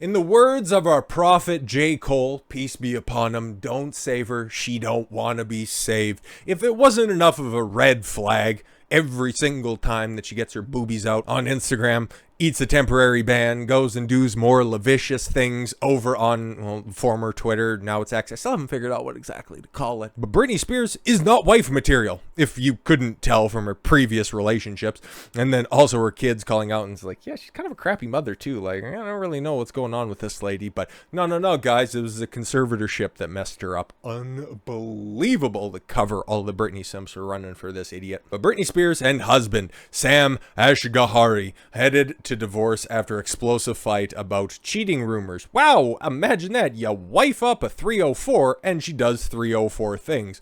In the words of our prophet J. Cole, peace be upon him, don't save her, she don't wanna be saved. If it wasn't enough of a red flag every single time that she gets her boobies out on Instagram, eats a temporary ban, goes and does more lascivious things over on former Twitter, now it's X. I still haven't figured out what exactly to call it. But Britney Spears is not wife material, if you couldn't tell from her previous relationships. And then also her kids calling out and it's like, yeah, she's kind of a crappy mother too. Like, I don't really know what's going on with this lady. But no, guys, it was the conservatorship that messed her up. Unbelievable to cover all the Britney Simps were running for this idiot. But Britney Spears and husband, Sam Asghari, headed to divorce after explosive fight about cheating rumors. Wow, imagine that. You wife up a 304 and she does 304 things.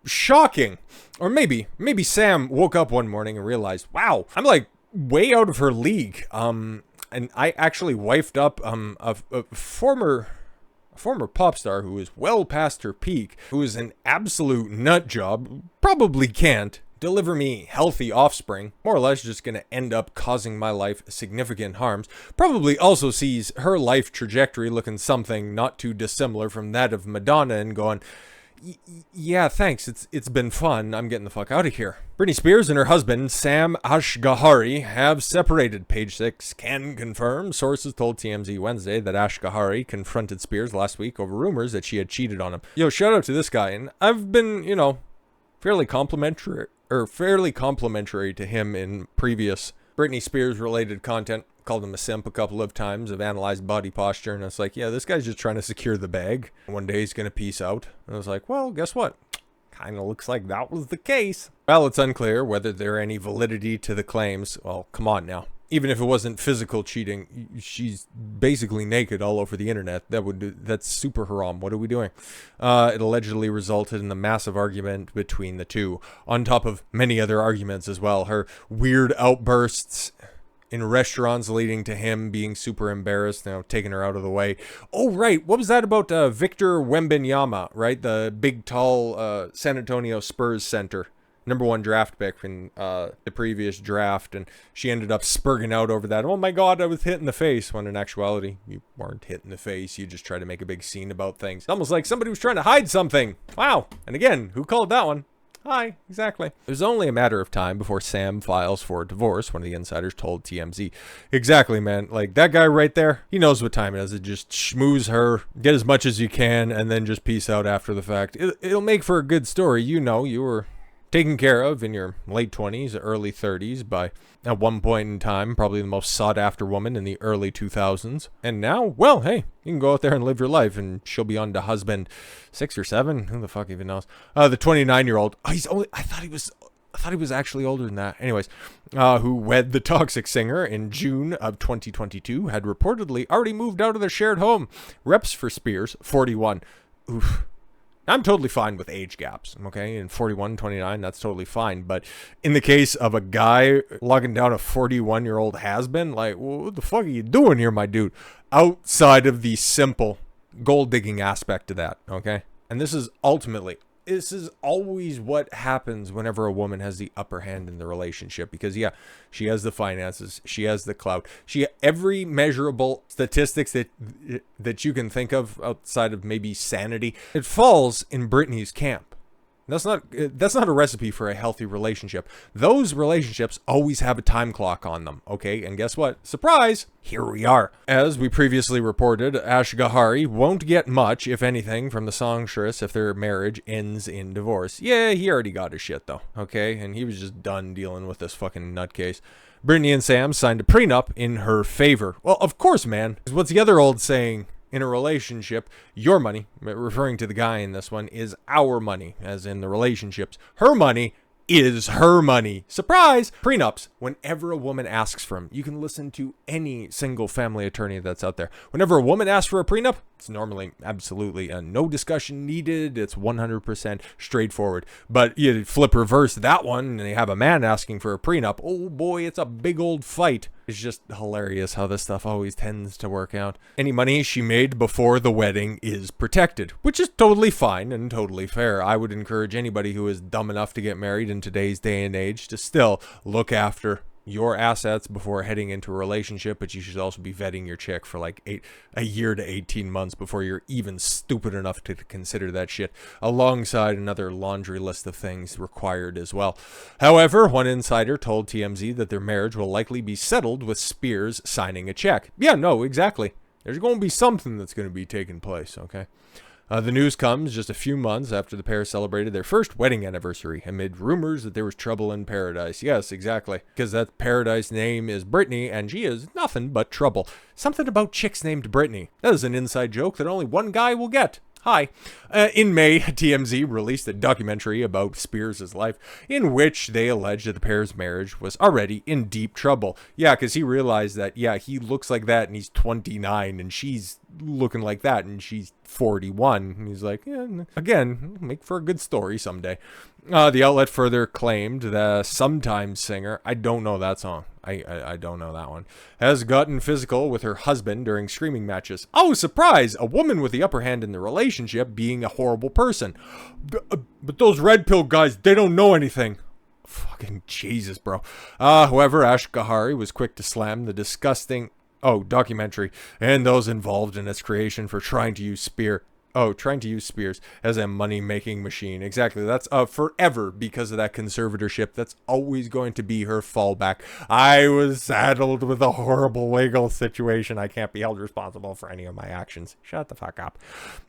Shocking. Or maybe Sam woke up one morning and realized, wow, I'm like way out of her league. And I actually wifed up a former pop star who is well past her peak, who is an absolute nut job, probably can't deliver me healthy offspring, more or less just going to end up causing my life significant harms, probably also sees her life trajectory looking something not too dissimilar from that of Madonna and going, yeah, thanks, it's been fun, I'm getting the fuck out of here. Britney Spears and her husband, Sam Asghari, have separated. Page 6 can confirm. Sources told TMZ Wednesday that Asghari confronted Spears last week over rumors that she had cheated on him. Yo, shout out to this guy, and I've been, fairly complimentary to him in previous Britney Spears related content. Called him a simp a couple of times, have analyzed body posture, and it's like, yeah, this guy's just trying to secure the bag. One day he's gonna peace out. And I was like, well, guess what? Kind of looks like that was the case. Well, it's unclear whether there any validity to the claims. Well, come on now. Even if it wasn't physical cheating, she's basically naked all over the internet. That's super haram. What are we doing? It allegedly resulted in a massive argument between the two, on top of many other arguments as well. Her weird outbursts in restaurants leading to him being super embarrassed, taking her out of the way. Oh, right. What was that about Victor Wembanyama, right? The big, tall San Antonio Spurs center. #1 draft pick in the previous draft, and she ended up spurging out over that. Oh my god, I was hit in the face, when in actuality you weren't hit in the face, you just try to make a big scene about things. It's almost like somebody was trying to hide something. Wow. And again, who called that one? Hi, exactly. It was only a matter of time before Sam files for divorce, one of the insiders told TMZ. Exactly, man. Like, that guy right there, he knows what time it is. It just schmooze her, get as much as you can, and then just peace out after the fact. It'll make for a good story. You were taken care of in your late 20s, early 30s by, at one point in time, probably the most sought-after woman in the early 2000s. And now, well, hey, you can go out there and live your life, and she'll be on to husband 6 or 7. Who the fuck even knows? The 29-year-old. Oh, he's only. I thought he was actually older than that. Anyways, who wed the Toxic singer in June of 2022, had reportedly already moved out of their shared home. Reps for Spears, 41. Oof. I'm totally fine with age gaps, okay? In 41, 29, that's totally fine. But in the case of a guy logging down a 41-year-old has-been, like, well, what the fuck are you doing here, my dude? Outside of the simple gold-digging aspect to that, okay? And this is always what happens whenever a woman has the upper hand in the relationship, because yeah, she has the finances, she has the clout, every measurable statistics that you can think of outside of maybe sanity, it falls in Britney's camp. That's not a recipe for a healthy relationship. Those relationships always have a time clock on them, okay? And guess what? Surprise! Here we are. As we previously reported, Asghari won't get much, if anything, from the songstress if their marriage ends in divorce. Yeah, he already got his shit, though, okay? And he was just done dealing with this fucking nutcase. Britney and Sam signed a prenup in her favor. Well, of course, man. What's the other old saying? In a relationship, your money, referring to the guy in this one, is our money, as in the relationships. Her money is her money. Surprise! Prenups. Whenever a woman asks for them, you can listen to any single family attorney that's out there. Whenever a woman asks for a prenup, it's normally absolutely no discussion needed. It's 100% straightforward. But you flip reverse that one, and you have a man asking for a prenup. Oh boy, it's a big old fight. It's just hilarious how this stuff always tends to work out. Any money she made before the wedding is protected, which is totally fine and totally fair. I would encourage anybody who is dumb enough to get married in today's day and age to still look after your assets before heading into a relationship, but you should also be vetting your chick for like a year to 18 months before you're even stupid enough to consider that shit, alongside another laundry list of things required as well. However, one insider told TMZ that their marriage will likely be settled with Spears signing a check. Yeah, no, exactly. There's going to be something that's going to be taking place, okay? The news comes just a few months after the pair celebrated their first wedding anniversary, amid rumors that there was trouble in paradise. Yes, exactly. Because that paradise name is Britney, and she is nothing but trouble. Something about chicks named Britney. That is an inside joke that only one guy will get. Hi. In May, TMZ released a documentary about Spears' life in which they alleged that the pair's marriage was already in deep trouble. Yeah, because he realized that, yeah, he looks like that and he's 29 and she's looking like that and she's 41. And he's like, yeah, again, make for a good story someday. The outlet further claimed the Sometimes singer, I don't know that song, I don't know that one, has gotten physical with her husband during screaming matches. Oh, surprise! A woman with the upper hand in the relationship being a horrible person. But those red pill guys, they don't know anything. Fucking Jesus, bro. However, Asghari was quick to slam the disgusting documentary and those involved in its creation for trying to use Spears as a money-making machine. Exactly. That's forever because of that conservatorship. That's always going to be her fallback. I was saddled with a horrible legal situation. I can't be held responsible for any of my actions. Shut the fuck up.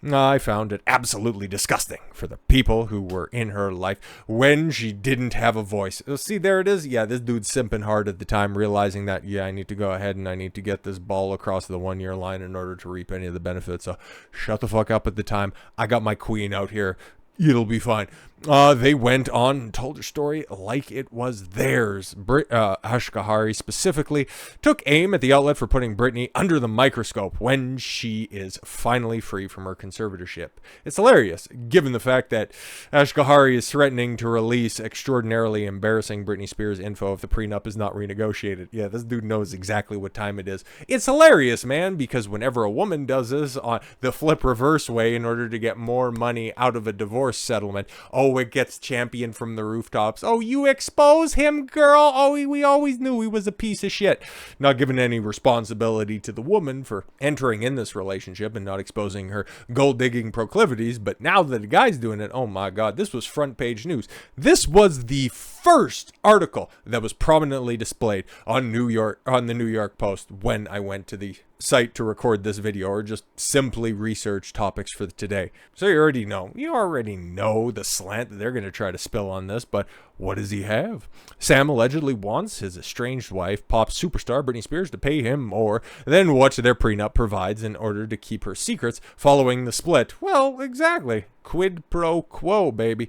I found it absolutely disgusting for the people who were in her life when she didn't have a voice. See, there it is. Yeah, this dude's simping hard at the time, realizing that, yeah, I need to go ahead and I need to get this ball across the 1-year line in order to reap any of the benefits. So shut the fuck up at the time. I got my queen out here. It'll be fine. They went on and told her story like it was theirs. Asghari specifically took aim at the outlet for putting Britney under the microscope when she is finally free from her conservatorship. It's hilarious, given the fact that Asghari is threatening to release extraordinarily embarrassing Britney Spears info if the prenup is not renegotiated. Yeah, this dude knows exactly what time it is. It's hilarious, man, because whenever a woman does this on the flip reverse way in order to get more money out of a divorce settlement, it gets championed from the rooftops. Oh, you expose him, girl. Oh, we always knew he was a piece of shit. Not giving any responsibility to the woman for entering in this relationship and not exposing her gold-digging proclivities. But now that the guy's doing it, oh my God, this was front page news. This was the first article that was prominently displayed on the New York Post when I went to the site to record this video, or just simply research topics for today. So you already know the slant that they're going to try to spill on this, but what does he have? Sam allegedly wants his estranged wife, pop superstar Britney Spears, to pay him more than what their prenup provides in order to keep her secrets following the split. Well, exactly. Quid pro quo, baby.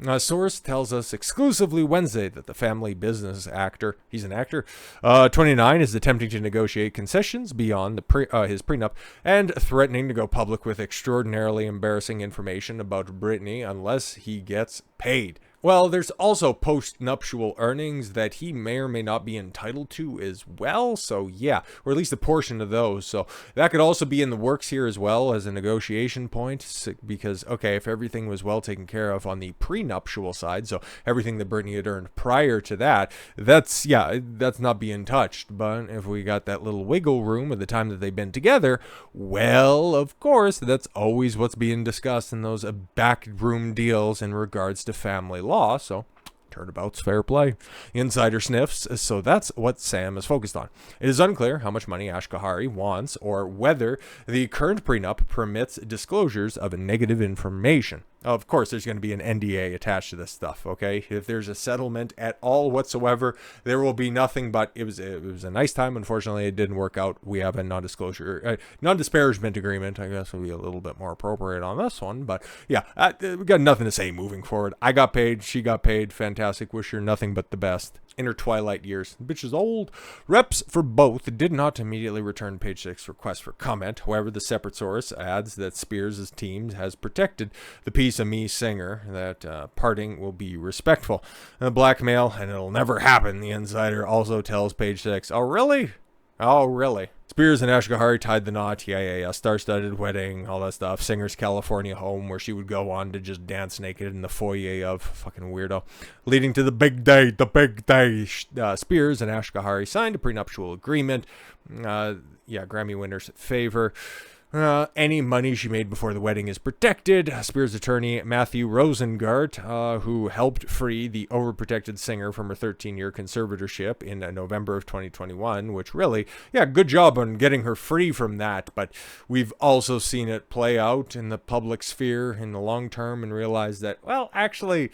A source tells us exclusively Wednesday that the family business actor, he's an actor, 29, is attempting to negotiate concessions beyond his prenup and threatening to go public with extraordinarily embarrassing information about Britney unless he gets paid. Well, there's also post-nuptial earnings that he may or may not be entitled to as well. So yeah, or at least a portion of those. So that could also be in the works here as well as a negotiation point, because, okay, if everything was well taken care of on the prenuptial side, so everything that Britney had earned prior to that, that's not being touched. But if we got that little wiggle room at the time that they've been together, well, of course, that's always what's being discussed in those backroom deals in regards to family law. So turnabout's fair play. Insider sniffs, so that's what Sam is focused on. It is unclear how much money Asghari wants or whether the current prenup permits disclosures of negative information. Of course, there's going to be an NDA attached to this stuff, okay? If there's a settlement at all whatsoever, there will be nothing but it was a nice time. Unfortunately, it didn't work out. We have a non-disparagement agreement. I guess will be a little bit more appropriate on this one. But yeah, we got nothing to say moving forward. I got paid. She got paid. Fantastic. Wish her nothing but the best. In her twilight years. The bitch is old. Reps for both did not immediately return Page 6 request for comment. However, the separate source adds that Spears' team has protected the Piece of Me singer, that parting will be respectful. Blackmail, and it'll never happen, the insider also tells Page 6. Oh, really? Oh, really? Spears and Asghari tied the knot. Yeah. Star-studded wedding, all that stuff. Singer's California home, where she would go on to just dance naked in the foyer of. Fucking weirdo. Leading to the big day, Spears and Asghari signed a prenuptial agreement. Grammy winners favor. Any money she made before the wedding is protected. Spears' attorney, Matthew Rosengart, who helped free the overprotected singer from her 13-year conservatorship in November of 2021, which really, good job on getting her free from that. But we've also seen it play out in the public sphere in the long term and realized that, well, actually,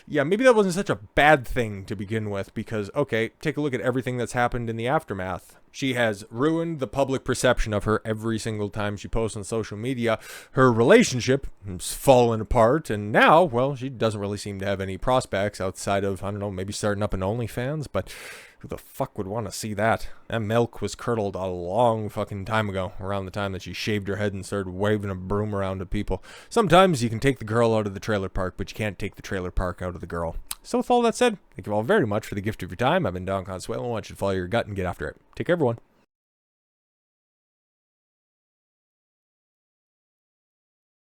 maybe that wasn't such a bad thing to begin with because, okay, take a look at everything that's happened in the aftermath. She has ruined the public perception of her every single time she posts on social media. Her relationship has fallen apart, and now, well, she doesn't really seem to have any prospects outside of, I don't know, maybe starting up an OnlyFans, but who the fuck would want to see that? That milk was curdled a long fucking time ago, around the time that she shaved her head and started waving a broom around to people. Sometimes you can take the girl out of the trailer park, but you can't take the trailer park out of the girl. So with all that said, thank you all very much for the gift of your time. I've been Don Consuelo. I want you to follow your gut and get after it. Take care, everyone.